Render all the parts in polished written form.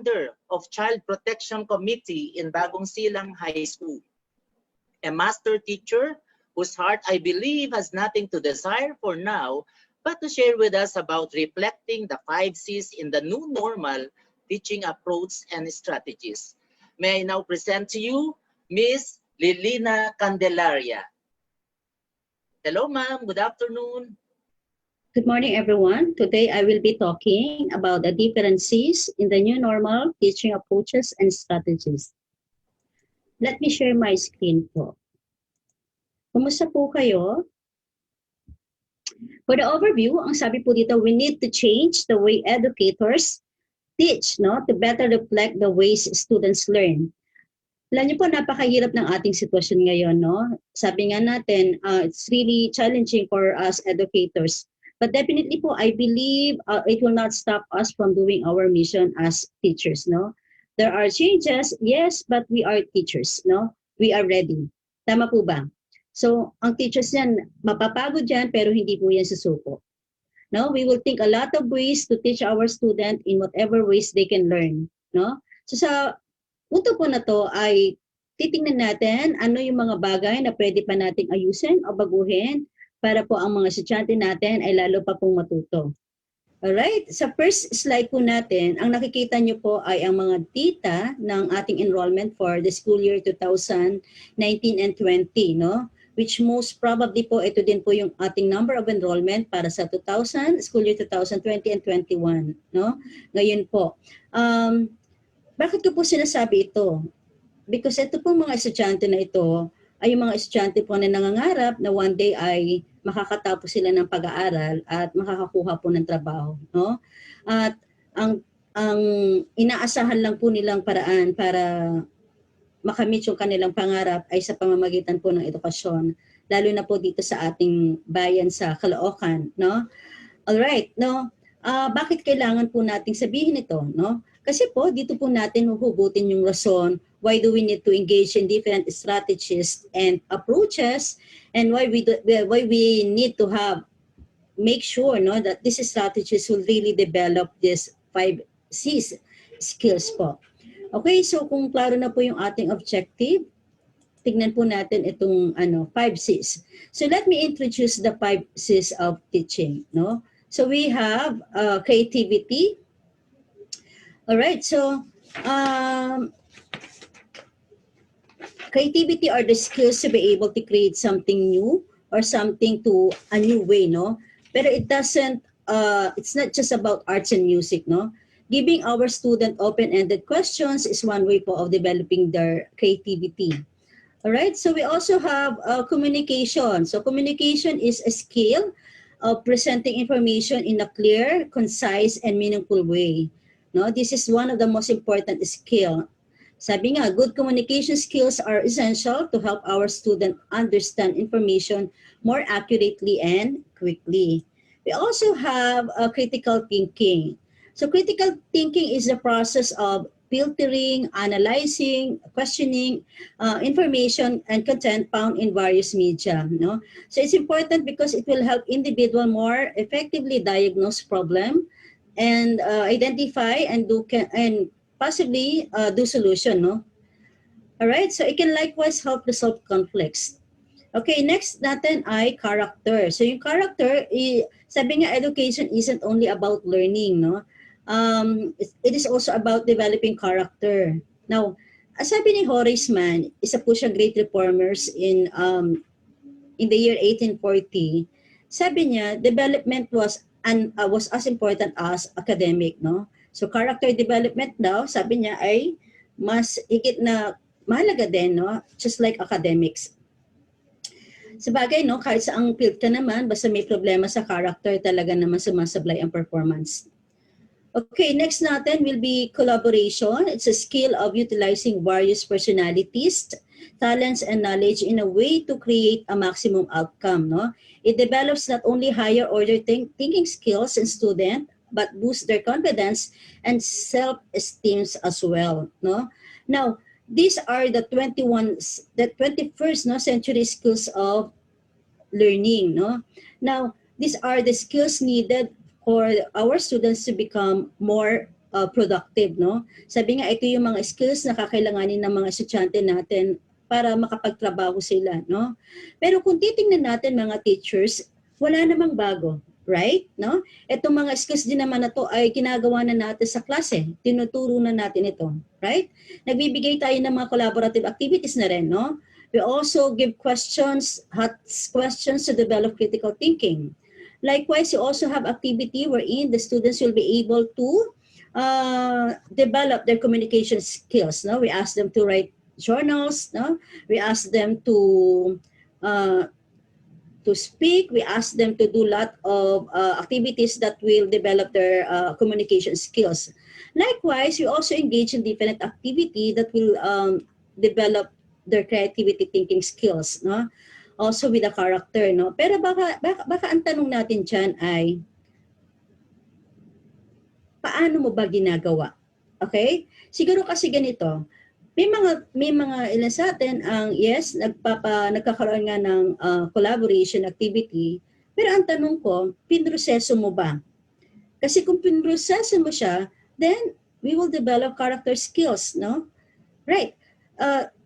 founder of Child Protection Committee in Bagong Silang High School. A master teacher whose heart I believe has nothing to desire for now but to share with us about reflecting the 5Cs in the new normal teaching approach and strategies. May I now present to you Ms. Lilina Candelaria. Hello, ma'am. Good afternoon. Good morning, everyone. Today, I will be talking about the differences in the new normal teaching approaches and strategies. Let me share my screen po. Kumusta po kayo? For the overview, ang sabi po dito, we need to change the way educators teach, no, to better reflect the ways students learn. Alam niyo po, napakahirap ng ating sitwasyon ngayon, no? Sabi nga natin, it's really challenging for us educators. But definitely po, I believe it will not stop us from doing our mission as teachers, no? There are changes, yes, but we are teachers, no? We are ready. Tama po ba? So, ang teachers yan, mapapagod yan, pero hindi po yan susuko. No? We will think a lot of ways to teach our student in whatever ways they can learn, no? So, sa punto po na to ay titingnan natin ano yung mga bagay na pwede pa nating ayusin o baguhin para po ang mga estudyante natin ay lalo pa pong matuto. Alright, sa first slide po natin, ang nakikita nyo po ay ang mga data ng ating enrollment for the school year 2019 and 20, no? Which most probably po, ito din po yung ating number of enrollment para sa school year 2020 and 21, no? Ngayon po, bakit ko po sinasabi ito? Because ito po mga estudyante na ito ay yung mga estudyante po na nangangarap na one day ay makakatapos sila ng pag-aaral at makakakuha po ng trabaho, no? At ang inaasahan lang po nilang paraan para makamit yung kanilang pangarap ay sa pamamagitan po ng edukasyon, lalo na po dito sa ating bayan sa Caloocan, no? Alright, no? Bakit kailangan po nating sabihin ito, no? Kasi po, dito po natin huhugutin yung rason why do we need to engage in different strategies and approaches and why we need to make sure, no, that these strategies will really develop these 5Cs skills po. Okay, so kung klaro na po yung ating objective, tignan po natin itong 5Cs. So let me introduce the 5Cs of teaching, no? So we have creativity. All right, so creativity are the skills to be able to create something new or something to a new way, no? Pero it doesn't, it's not just about arts and music, no? Giving our student open-ended questions is one way po of developing their creativity. All right, so we also have communication. So communication is a skill of presenting information in a clear, concise, and meaningful way. No, this is one of the most important skill. Sabi nga, good communication skills are essential to help our student understand information more accurately and quickly. We also have critical thinking. So critical thinking is the process of filtering, analyzing, questioning information and content found in various media. No? So it's important because it will help individual more effectively diagnose problem and identify and possibly do solution, no? All right, so it can likewise help resolve conflicts. Okay, next natin ay character. So yung character, sabi nga education isn't only about learning, no? It is also about developing character. Now, sabi ni Horace Mann, isa po siya great reformers in the year 1840. Sabi niya, development was as important as academic, no? So character development daw, sabi niya ay mas higit na mahalaga din, no? Just like academics. Sabagay, no, kahit sa ang field ka naman, basta may problema sa character, talaga naman sumasablay ang performance. Okay, next natin will be collaboration. It's a skill of utilizing various personalities, talents, and knowledge in a way to create a maximum outcome, no? It develops not only higher order thinking skills in students, but boosts their confidence and self-esteem as well, no? Now, these are the 21st century skills of learning, no? Now, these are the skills needed for our students to become more productive, no? Sabi nga, ito yung mga skills na kakailanganin ng mga estudyante natin para makapagtrabaho sila, no? Pero kung titingnan natin mga teachers, wala namang bago, right? No? Itong mga skills din naman na to ay ginagawa na natin sa klase. Tinuturo na natin ito, right? Nagbibigay tayo ng mga collaborative activities na rin, no? We also give questions, hot questions to develop critical thinking. Likewise, you also have activity wherein the students will be able to develop their communication skills. No, we ask them to write journals. No, we ask them to speak. We ask them to do a lot of activities that will develop their communication skills. Likewise, we also engage in different activity that will develop their creativity thinking skills, no? Also with a character, no? Pero baka ang tanong natin dyan ay, paano mo ba ginagawa? Okay? Siguro kasi ganito, may mga ilan sa atin ang yes, nagkakaroon nga ng collaboration activity, pero ang tanong ko, pinroseso mo ba? Kasi kung pinroseso mo siya, then we will develop character skills, no? Right.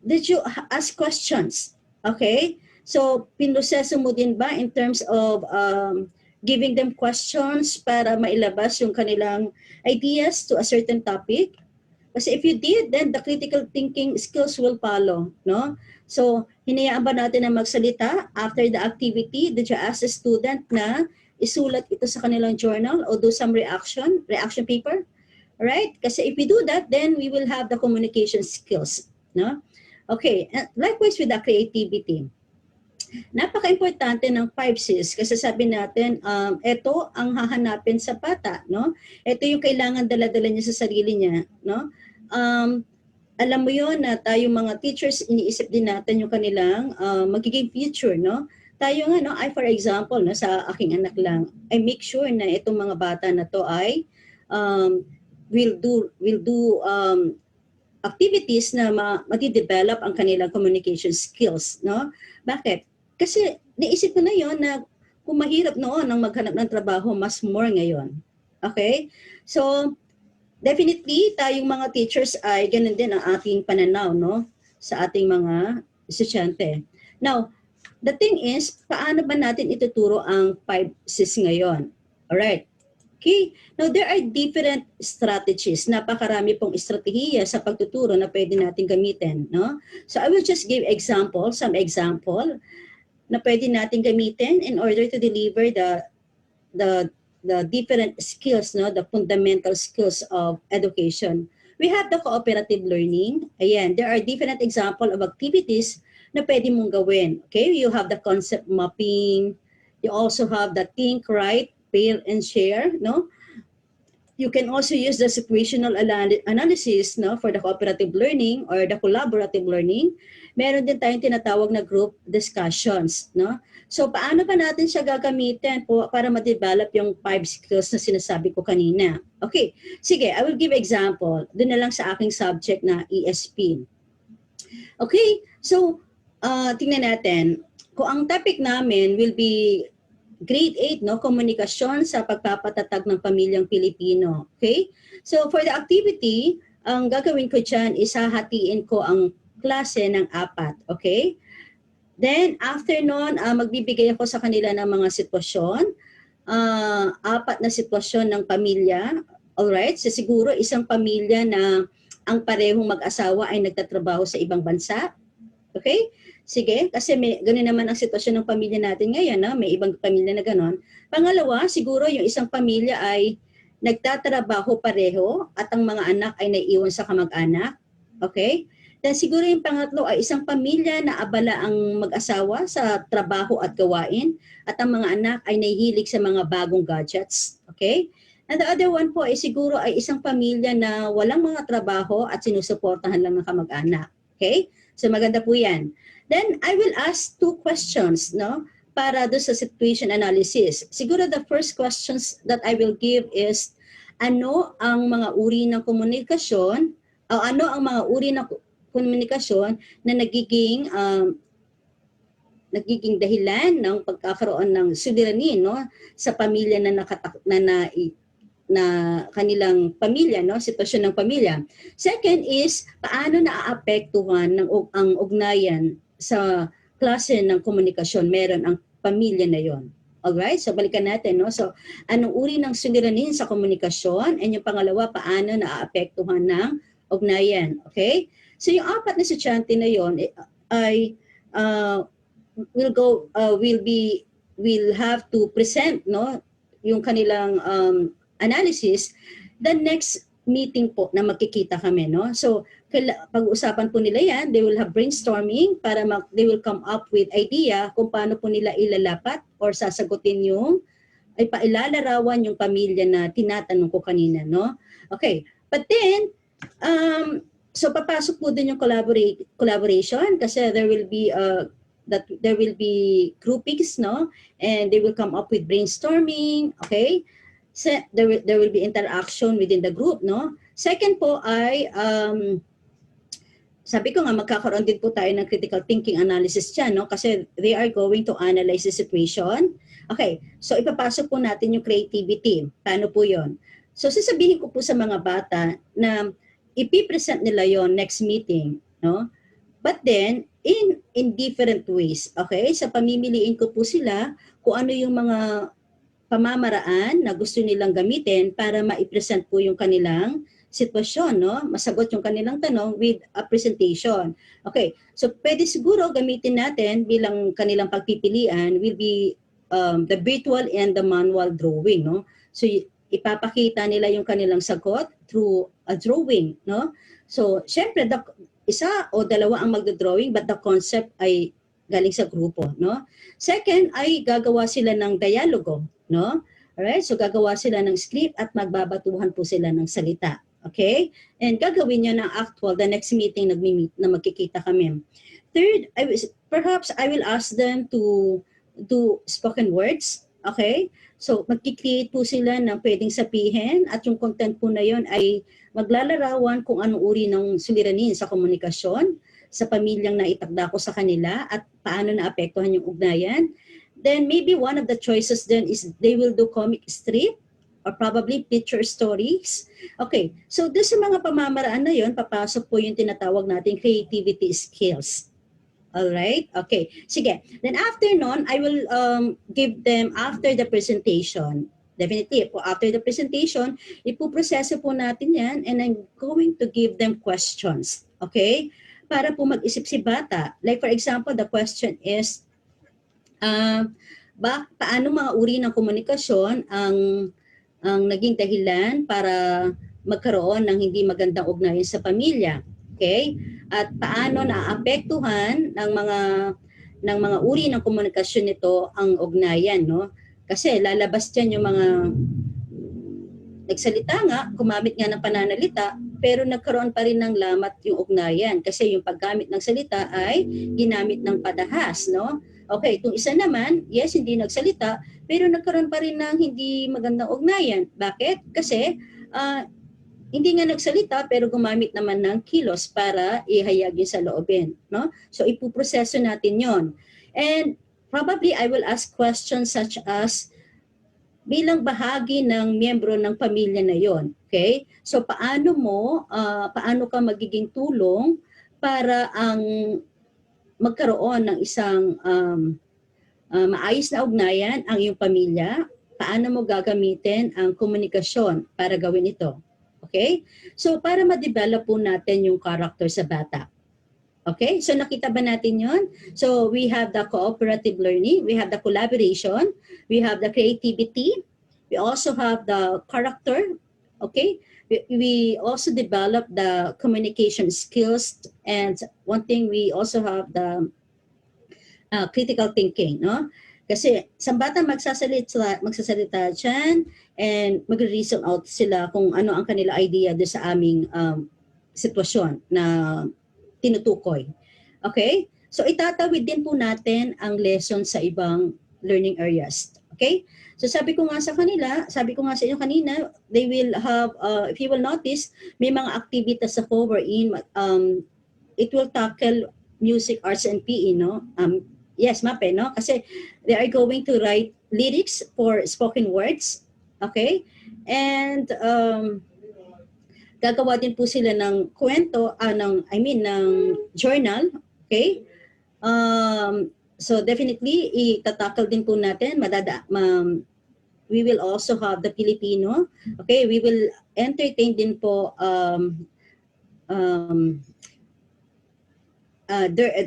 Did you ask questions? Okay? So, pinroseso mo din ba in terms of giving them questions para mailabas yung kanilang ideas to a certain topic? Kasi if you did, then the critical thinking skills will follow, no? So, hinayaan ba natin na magsalita after the activity? Did you ask the student na isulat ito sa kanilang journal or do some reaction paper? Right? Kasi if we do that, then we will have the communication skills, no? Okay, and likewise with the creativity. Napaka-importante ng 5Cs kasi sabi natin, ito ang hahanapin sa bata, no? Ito yung kailangan dala-dala niya sa sarili niya, no? Alam mo yon na tayong mga teachers, iniisip din natin yung kanilang magiging future, no? Tayo nga, no, for example, no, sa aking anak lang, I make sure na itong mga bata na to ay will do activities na madi-develop ang kanilang communication skills, no? Bakit? Kasi naisip ko na yon na kung mahirap noon ang maghanap ng trabaho, mas more ngayon. Okay? So, definitely, tayong mga teachers ay ganun din ang ating pananaw, no? Sa ating mga estudyante. Now, the thing is, paano ba natin ituturo ang 5Cs ngayon? Alright. Okay. Now, there are different strategies. Napakarami pong estratehiya sa pagtuturo na pwede natin gamitin, no? So, I will just give some example na pwede natin gamitin in order to deliver the different skills, no? The fundamental skills of education. We have the cooperative learning. Ayan, there are different example of activities na pwede mong gawin. Okay, you have the concept mapping. You also have the think, write, pair, and share, no? You can also use the situational analysis, no, for the cooperative learning or the collaborative learning. Meron din tayong tinatawag na group discussions, no? So, paano ba natin siya gagamitin para ma-develop yung 5 skills na sinasabi ko kanina? Okay, sige, I will give example. Doon na lang sa aking subject na ESP. Okay, so, tingnan natin. Kung ang topic namin will be Grade 8, no, komunikasyon sa pagpapatatag ng pamilyang Pilipino. Okay? So, for the activity, ang gagawin ko dyan is hahatiin ko ang klase ng 4. Okay? Then, after nun, magbibigay ako sa kanila ng mga sitwasyon. 4 na sitwasyon ng pamilya. Alright? So, siguro isang pamilya na ang parehong mag-asawa ay nagtatrabaho sa ibang bansa. Okay? Sige, kasi gano'n naman ang sitwasyon ng pamilya natin ngayon, no? May ibang pamilya na gano'n. Pangalawa, siguro yung isang pamilya ay nagtatrabaho pareho at ang mga anak ay naiiwan sa kamag-anak. Okay? Then siguro yung pangatlo ay isang pamilya na abala ang mag-asawa sa trabaho at gawain at ang mga anak ay nahihilig sa mga bagong gadgets. Okay? And the other one po ay siguro ay isang pamilya na walang mga trabaho at sinusuportahan lang ng kamag-anak. Okay? So maganda po yan. Then I will ask 2 questions, no, para do sa situation analysis. Siguro the first questions that I will give is, ano ang mga uri ng komunikasyon, o ano ang mga uri ng komunikasyon na nagiging dahilan ng pagkakaroon ng suliranin, no, sa pamilya na kanilang pamilya, no? Sitwasyon ng pamilya. Second is, paano naaapektuhan ang ugnayan sa klase ng komunikasyon meron ang pamilya na yon. Alright? So, balikan natin, no? So, anong uri ng suliranin sa komunikasyon? And yung pangalawa, paano naaapektuhan ng ugnayan? Okay? So, yung apat na estudyante na yon ay will have to present, no, yung kanilang analysis the next meeting po na magkikita kami, no. So pag-uusapan po nila yan, they will have brainstorming para they will come up with idea kung paano po nila ilalapat or sasagutin yung ay pailalarawan yung pamilya na tinatanong ko kanina, no. Okay, but then so papasok po din yung collaboration kasi there will be groupings, no, and they will come up with brainstorming. Okay, so there will be interaction within the group, no. Second po ay sabi ko nga magkakaroon din po tayo ng critical thinking analysis dyan, no, kasi they are going to analyze the situation. Okay, so ipapasok po natin yung creativity. Paano po yon? So sasabihin ko po sa mga bata na ipipresent nila yon next meeting, no. But then, in different ways, okay? Sa pamimiliin ko po sila kung ano yung mga pamamaraan na gusto nilang gamitin para ma-present po yung kanilang sitwasyon, no? Masagot yung kanilang tanong with a presentation. Okay, so pwede siguro gamitin natin bilang kanilang pagpipilian will be the virtual and the manual drawing, no? So ipapakita nila yung kanilang sagot through a drawing, no? So, syempre, isa o dalawa ang magdodrawing but the concept ay galing sa grupo, no? Second ay gagawa sila ng dialogo, no? Alright, so gagawa sila ng script at magbabatuhan po sila ng salita. Okay? And gagawin niya ng actual the next meeting na magkikita kami. Third, perhaps I will ask them to do spoken words. Okay? So magki-create po sila ng pwedeng sabihin at yung content po na yon ay maglalarawan kung anong uri ng suliranin sa komunikasyon, sa pamilyang naitakda ko sa kanila at paano naapektuhan yung ugnayan. Then maybe one of the choices then is they will do comic strip or probably picture stories. Okay, so doon sa mga pamamaraan na yon, papasok po yung tinatawag nating creativity skills. Alright? Okay. Sige. Then after nun, I will give them after the presentation. Definitely, po after the presentation, ipuproseso po natin yan and I'm going to give them questions. Okay? Para po mag-isip si bata. Like for example, the question is, paano mga uri ng komunikasyon ang naging dahilan para magkaroon ng hindi magandang ugnayan sa pamilya? Okay? At paano naapektuhan ng mga uri ng komunikasyon nito ang ugnayan, no? Kasi lalabas diyan yung mga nagsalita nga, gumamit nga ng pananalita, pero nagkaroon pa rin ng lamat yung ugnayan kasi yung paggamit ng salita ay ginamit ng padahas, no? Okay, itong isa naman, yes, hindi nagsalita, pero nagkaroon pa rin ng hindi magandang ugnayan. Bakit? Kasi hindi nga nagsalita pero gumamit naman ng kilos para ihayag yun sa loobin, no? So ipuproseso natin yon. And probably I will ask questions such as bilang bahagi ng miyembro ng pamilya na yon, okay? So paano ka magiging tulong para ang magkaroon ng isang maayos na ugnayan ang iyong pamilya? Paano mo gagamitin ang komunikasyon para gawin ito? Okay? So, para ma-develop po natin yung character sa bata. Okay? So, nakita ba natin yon? So, we have the cooperative learning, we have the collaboration, we have the creativity, we also have the character, okay? We also develop the communication skills, and one thing, we also have the critical thinking, no? Kasi sa bata magsasalita dyan and magre-reason out sila kung ano ang kanila idea doon sa aming sitwasyon na tinutukoy. Okay? So itatawid din po natin ang lesson sa ibang learning areas. Okay? So sabi ko nga sa inyo kanina, they will have, if you will notice, may mga activities ako wherein it will tackle music, arts, and PE, no? Yes, MAPE, no? Kasi they are going to write lyrics for spoken words, okay? And gagawa din po sila ng kwento, ng journal, okay? So definitely, itatakal din po natin, we will also have the Filipino, okay? We will entertain din po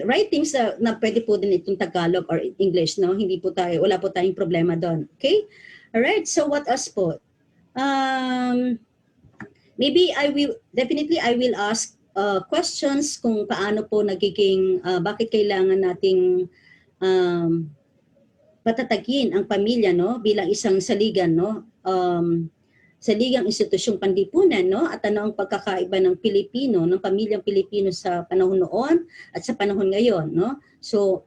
writings na pwede po din itong Tagalog or English, no? Wala po tayong problema doon, okay? Alright, so what else po? Maybe I will ask questions kung paano po nagiging, bakit kailangan nating patatagin ang pamilya, no, bilang isang saligan, no, saligang institusyong panlipunan, no, at ano ang pagkakaiba ng Pilipino, ng pamilyang Pilipino sa panahon noon at sa panahon ngayon, no. So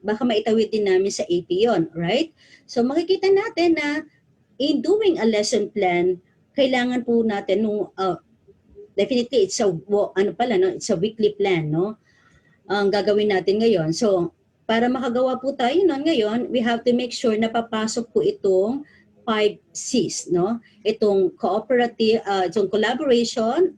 baka maitawid din namin sa AP yon, right? So makikita natin na in doing a lesson plan, kailangan po natin definitely it's a weekly plan, no, ang gagawin natin ngayon. So para makagawa po tayo nun ngayon, we have to make sure na papasok po itong 5Cs, no, itong itong collaboration,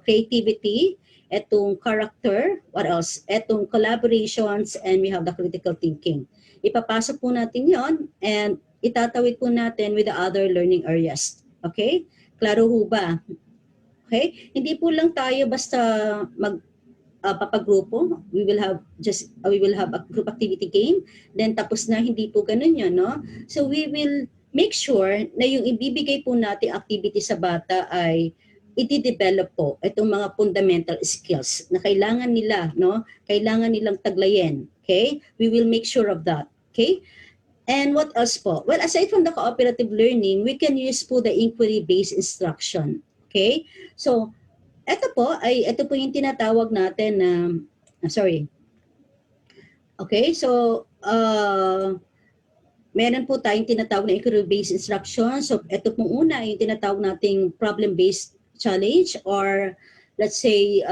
creativity, itong character, what else, itong collaborations, and we have the critical thinking. Ipapasok po natin yon and itatawid po natin with the other learning areas. Okay? Klaro ho ba? Okay? Hindi po lang tayo basta papagrupo. We will have a group activity game. Then tapos na, hindi po ganun yun, no? So we will make sure na yung ibibigay po natin activity sa bata ay i-develop po itong mga fundamental skills na kailangan nila, no? Kailangan nilang taglayin. Okay? We will make sure of that. Okay? And what else po? Well, aside from the cooperative learning, we can use po the inquiry-based instruction. Okay? So, ito po yung tinatawag natin na, Okay, so, meron po tayong tinatawag na inquiry-based instruction. So, ito pong una yung tinatawag nating problem-based challenge, or let's say,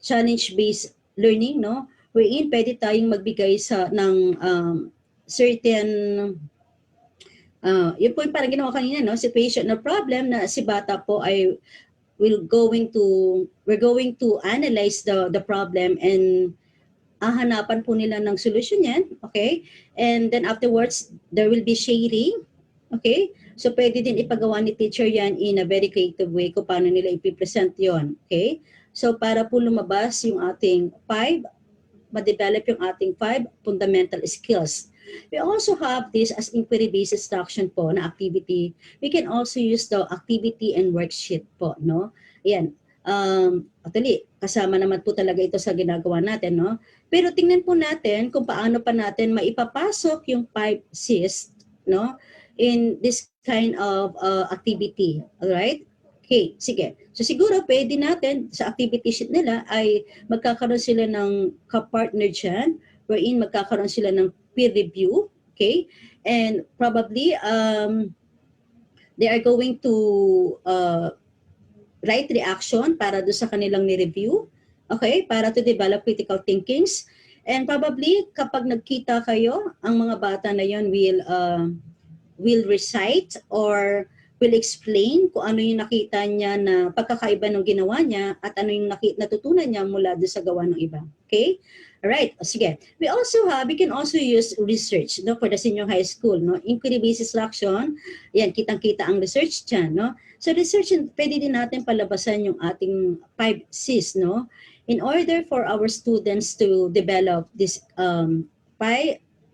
challenge-based learning, no? Wherein pwede tayong magbigay ng certain yun po yung parang ginawa kanina, no, situation na problem na si bata po ay we're going to analyze the problem and hahanapan po nila ng solution yan, okay? And then afterwards there will be sharing, okay? So pwede din ipagawa ni teacher yan in a very creative way kung paano nila ipipresent yon, okay? So para po lumabas yung ating ma-develop yung ating 5 fundamental skills. We also have this as inquiry-based instruction po na activity. We can also use the activity and worksheet po, no? Ayan. Actually, kasama naman po talaga ito sa ginagawa natin, no? Pero tingnan po natin kung paano pa natin maipapasok yung 5Cs, no? In this kind of activity, alright? Okay, sige. So siguro pwede natin sa activity sheet nila ay magkakaroon sila ng ka-partner dyan, wherein magkakaroon sila ng peer review, okay? And probably they are going to write reaction para do sa kanilang ni-review, okay? Para to develop critical thinkings. And probably kapag nagkita kayo, ang mga bata na yon will recite or will explain kung ano yung nakita niya na pagkakaiba ng ginawa niya at ano yung natutunan niya mula doon sa gawa ng iba. Okay? Alright, sige. We can also use research, no, for the senior high school, no? Inquiry-based instruction, yan, kitang-kita ang research dyan, no? So research, pwede din natin palabasan yung ating 5Cs, no? In order for our students to develop this 5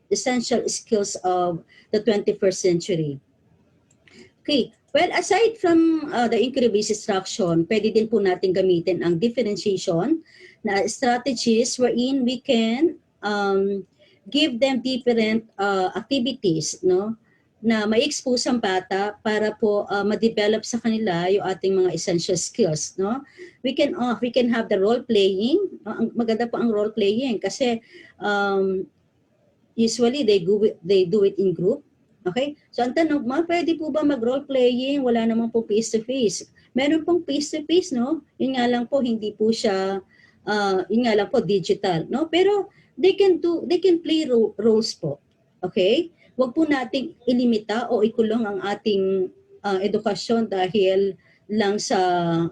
essential skills of the 21st century. Okay, well, aside from the inquiry-based instruction, pwede din po natin gamitin ang differentiation na strategies wherein we can give them different activities, no, na ma-expose ang bata para po ma-develop sa kanila yung ating mga essential skills, no. We can have the role playing, no? Maganda po ang role playing kasi usually they do it in group. Okay? So ang tanong, pwede po ba mag-role playing? Wala naman po face-to-face. Meron pong face-to-face, no? Yun nga lang po, hindi po siya, yun nga lang po, digital, no? Pero they can play roles po. Okay? Huwag po nating ilimita o ikulong ang ating edukasyon dahil lang sa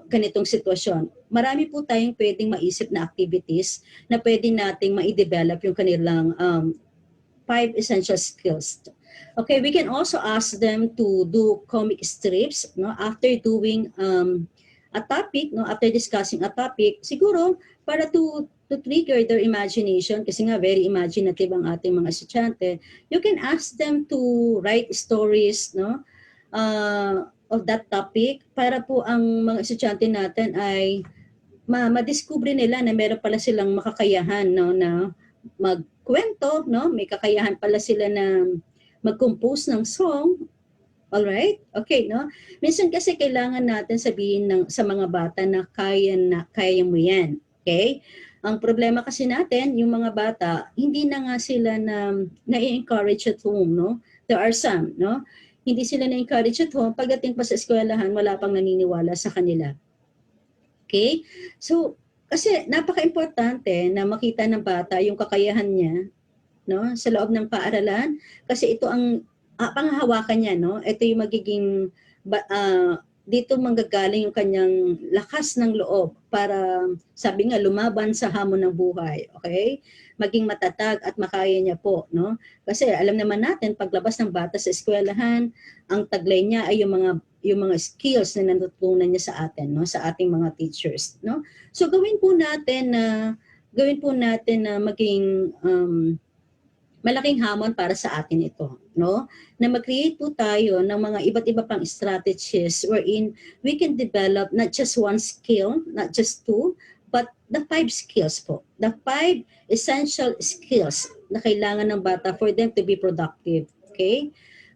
ganitong sitwasyon. Marami po tayong pwedeng maisip na activities na pwede nating ma-develop yung kanilang 5 essential skills. Okay, we can also ask them to do comic strips, no, after doing a topic, no, after discussing a topic, siguro para to trigger their imagination, kasi nga very imaginative ang ating mga estudyante, you can ask them to write stories, no, of that topic para po ang mga estudyante natin ay madiscover nila na meron pala silang makakayahan, no, na magkwento, no, may kakayahan pala sila na mag-compose ng song. All right? Okay, no? Minsan kasi kailangan natin sabihin sa mga bata na kaya mo 'yan. Okay? Ang problema kasi natin, yung mga bata, hindi na nga sila na-encourage at home, no? There are some, no? Hindi sila na-encourage at home. Pagdating pa sa eskwelahan, wala pang naniniwala sa kanila. Okay? So, kasi napaka-importante na makita ng bata yung kakayahan niya, no, sa loob ng paaralan, kasi ito ang panghahawakan niya, no. Ito yung magiging dito manggagaling yung kanyang lakas ng loob para, sabi nga, lumaban sa hamon ng buhay. Okay? Maging matatag at makaya niya po, no. Kasi alam naman natin, paglabas ng bata sa eskwelahan, ang taglay niya ay yung mga skills na natutunan niya sa atin, no, sa ating mga teachers, no. So gawin po natin na maging malaking hamon para sa atin ito, no? Na mag-create po tayo ng mga iba't iba pang strategies wherein we can develop not just one skill, not just two, but the 5 skills po. The 5 essential skills na kailangan ng bata for them to be productive, okay?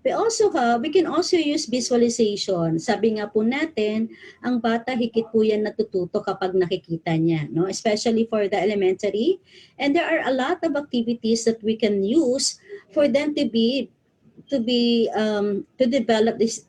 We can also use visualization. Sabi nga po natin, ang bata higit po yan natututo kapag nakikita niya, no? Especially for the elementary. And there are a lot of activities that we can use for them to develop this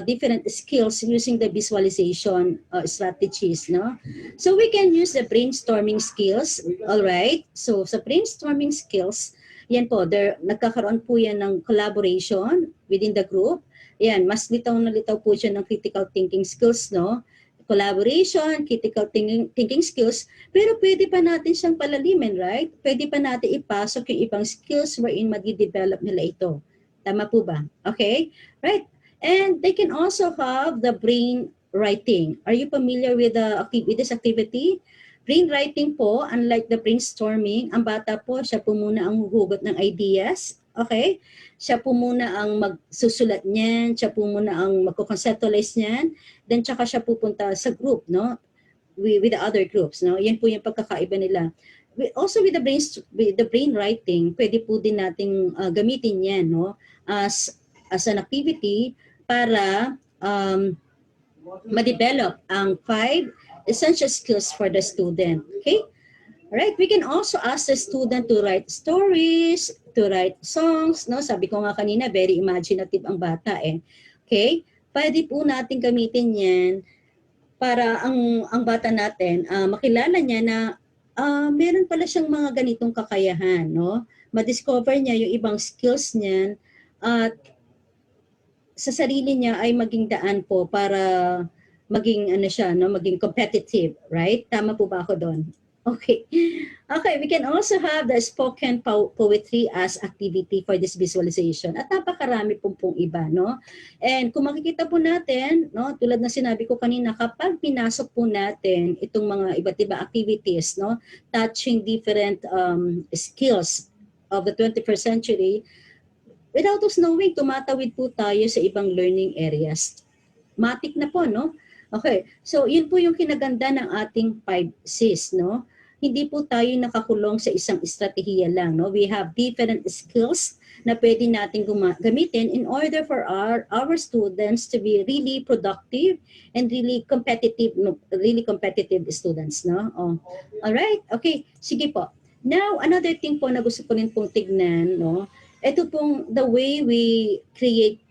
different skills using the visualization strategies, no? So we can use the brainstorming skills, all right? So sa brainstorming skills, yan po, nagkakaroon po yan ng collaboration within the group. Yan, mas litaw na litaw po siya ng critical thinking skills, no? Collaboration, critical thinking skills, pero pwede pa natin siyang palalimin, right? Pwede pa natin ipasok yung ibang skills wherein madi-develop nila ito. Tama po ba? Okay? Right. And they can also have the brain writing. Are you familiar with this activity? Brainwriting po, unlike the brainstorming, ang bata po, siya po muna ang huhugot ng ideas. Okay? Siya po muna ang magsusulat niyan, siya po muna ang magko-conceptualize niyan, then tsaka siya pupunta sa group, no? With the other groups, no? Yan po yung pagkakaiba nila. Also with the brainwriting, pwede po din nating gamitin yan, no? As an activity para ma-develop ang 5 essential skills for the student. Okay? Alright, we can also ask the student to write stories, to write songs, no? Sabi ko nga kanina, very imaginative ang bata eh. Okay? Pwede po natin gamitin yan para ang bata natin, makilala niya na meron pala siyang mga ganitong kakayahan, no? Ma-discover niya yung ibang skills niyan at sa sarili niya ay maging daan po para maging maging competitive, right? Tama po ba ako doon? Okay. Okay, we can also have the spoken poetry as activity for this visualization. At napakarami pong iba, no? And kung makikita po natin, no, tulad na sinabi ko kanina, kapag pinasok po natin itong mga iba't iba activities, no, touching different skills of the 21st century, without us knowing, tumatawid po tayo sa ibang learning areas. Matik na po, no? Okay, so yun po yung kinaganda ng ating 5Cs, no? Hindi po tayo nakakulong sa isang estratehiya lang, no? We have different skills na pwede natin gamitin in order for our students to be really productive and really competitive students, no? Oh. All right, okay, sige po. Now, another thing po na gusto ko rin pong tignan, no? Ito pong the way we create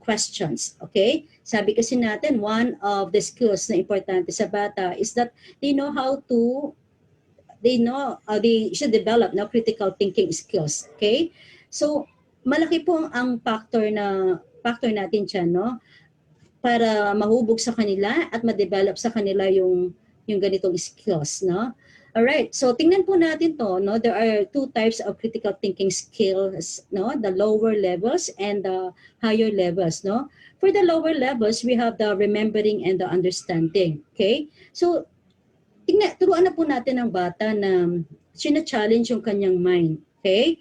questions, okay? Sabi kasi natin, one of the skills na importante sa bata is that they should develop critical thinking skills, okay? So, malaki po ang factor natin dyan, no? para mahubog sa kanila at ma-develop sa kanila yung ganitong skills, no? All right. So tingnan po natin to, no? There are two types of critical thinking skills, no? The lower levels and the higher levels, no? For the lower levels, we have the remembering and the understanding. Okay? So turuan na po natin ang bata na sina-challenge yung kanyang mind. Okay?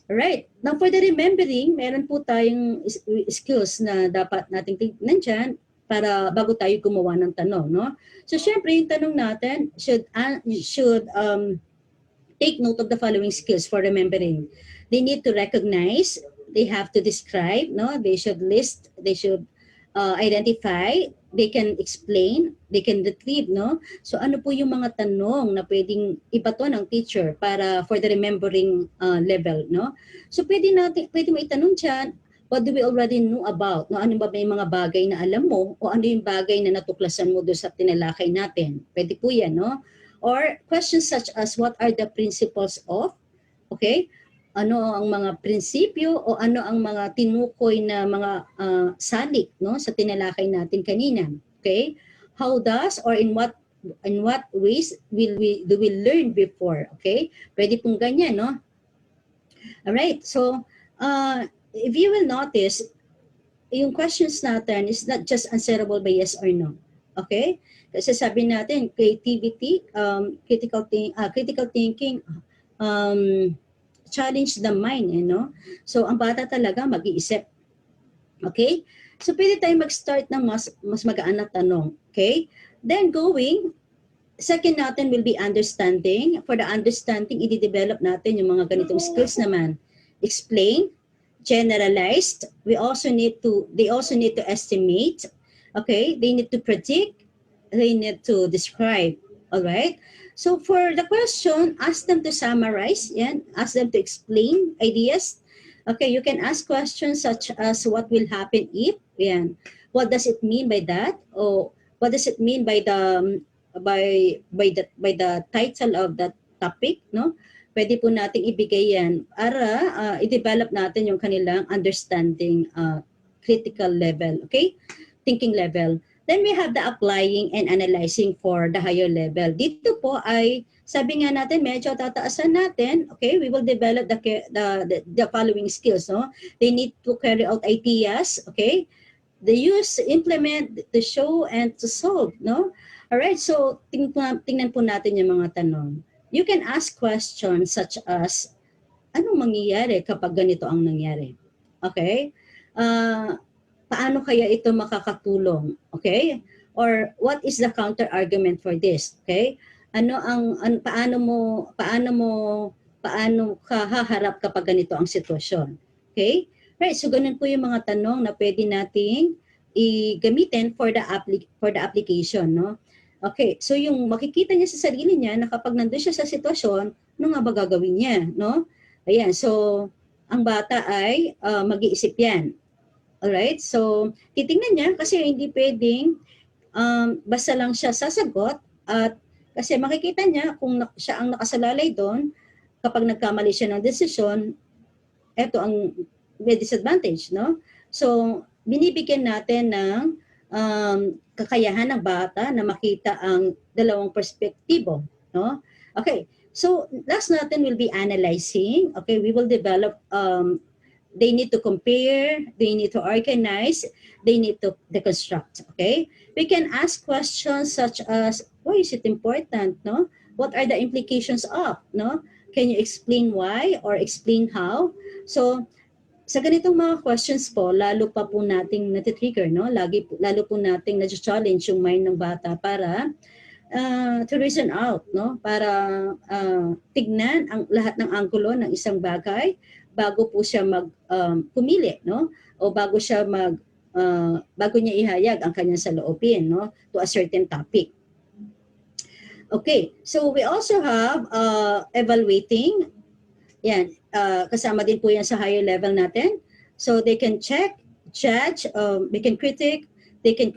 Alright. Now, for the remembering, meron po tayong skills na dapat nating tignan dyan para bago tayo gumawa ng tanong, no? So, syempre, yung tanong natin should take note of the following skills for remembering. They need to recognize, they have to describe, no? They should list, they should identify, they can explain, they can retrieve, no? So ano po yung mga tanong na pwedeng ibato ng teacher para for the remembering level, no? So pwede mo itanong diyan, what do we already know about? No, ano ba may mga bagay na alam mo o ano yung bagay na natuklasan mo doon sa tinalakay natin? Pwede po 'yan, no? Or questions such as what are the principles of? Okay? Ano ang mga prinsipyo o ano ang mga tinukoy na mga salik, no, sa tinalakay natin kanina. Okay? How does or in what ways do we learn before? Okay? Pwede pong ganyan, no? All right. So, if you will notice, yung questions natin is not just answerable by yes or no. Okay? Kasi sabi natin, creativity, critical thinking, challenge the mind, you know? So, ang bata talaga mag-iisip. Okay? So, pwede tayo mag-start ng mas magaan na tanong. Okay? Then, second natin will be understanding. For the understanding, i-develop natin yung mga ganitong skills naman. Explain, generalized. They also need to estimate. Okay? They need to predict. They need to describe. All right? So for the question, ask them to summarize. Yan. Ask them to explain ideas. Okay, you can ask questions such as what will happen if. Yan. What does it mean by that? Or what does it mean by the title of that topic, no? Pwede po nating ibigay yan para i-develop natin yung kanilang understanding critical level, okay? Thinking level. Then we have the applying and analyzing for the higher level. Dito po ay, sabi nga natin, medyo tataasan natin, okay? We will develop the following skills, no? They need to carry out ideas, okay? They use, implement, to show, and to solve, no? Alright, so tingnan po natin yung mga tanong. You can ask questions such as, anong mangyayari kapag ganito ang nangyari? Okay? Paano kaya ito makakatulong? Okay? Or what is the counter argument for this? Okay? Paano ka haharap kapag ganito ang sitwasyon? Okay? Right, so ganun po yung mga tanong na pwede nating gamitin for the application, no? Okay, so yung makikita niya sa sarili niya na kapag nandun siya sa sitwasyon, ano nga ba gagawin niya, no? Ayan, so ang bata ay mag-iisip yan. Alright, so titingnan niya kasi hindi pwedeng basta lang siya sasagot at kasi makikita niya kung siya ang nakasalalay doon, kapag nagkamali siya ng desisyon, eto ang may disadvantage, no? So, binibigyan natin ng kakayahan ng bata na makita ang dalawang perspektibo, no? Okay, so last natin will be analyzing. Okay, we will develop they need to compare, they need to organize, they need to deconstruct, okay? We can ask questions such as, why is it important, no? What are the implications of, no? Can you explain why or explain how? So, sa ganitong mga questions po, lalo pa po nating natitrigger, no? Lalo po nating na-challenge yung mind ng bata para to reason out, no? Para tignan ang lahat ng anggulo ng isang bagay bago po siya pumili, no? O bago niya ihayag ang kanyang saloobin, no? To a certain topic. Okay, so we also have evaluating. Yan, kasama din po yan sa higher level natin. So they can check, judge, they can critique, they can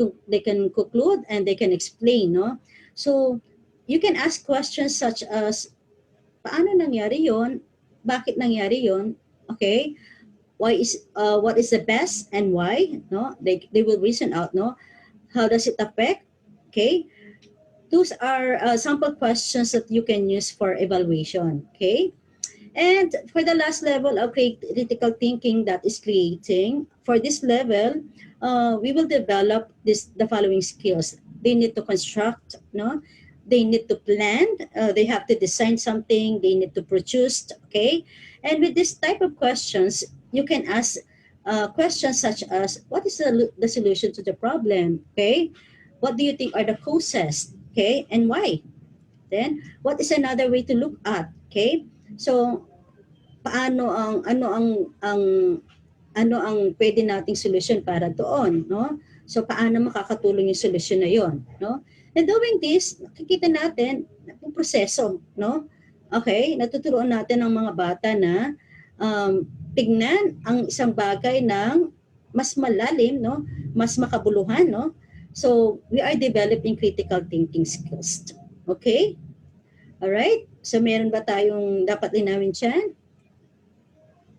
conclude, and they can explain, no? So you can ask questions such as, paano nangyari yon? Bakit nangyari yon? Okay? what is the best and why, no? They will reason out, no? How does it affect? Okay, those are sample questions that you can use for evaluation. Okay, and for the last level of critical thinking that is creating, for this level, we will develop the following skills. They need to construct, no? They need to plan. They have to design something. They need to produce. Okay, and with this type of questions, you can ask questions such as, "What is the solution to the problem?" Okay, what do you think are the causes? Okay, and why? Then, what is another way to look at? Okay, so paano ang pwede nating solusyon para doon, no? So paano makakatulong yung solusyon na yon, no? And doing this, nakikita natin yung proseso, no? Okay, natuturuan natin ang mga bata na tignan ang isang bagay ng mas malalim, no? Mas makabuluhan, no? So we are developing critical thinking skills. Okay? All right? So meron ba tayong dapat linawin dyan?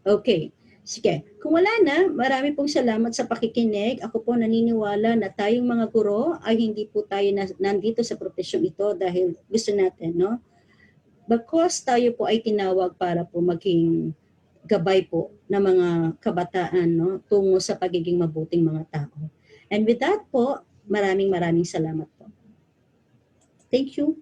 Okay. Sige. Kung wala na, marami pong salamat sa pakikinig. Ako po naniniwala na tayong mga guro ay hindi po tayo nandito sa profesyong ito dahil gusto natin, no? Bagkus tayo po ay tinawag para po maging gabay po ng mga kabataan, no? Tungo sa pagiging mabuting mga tao. And with that po, maraming salamat po. Thank you.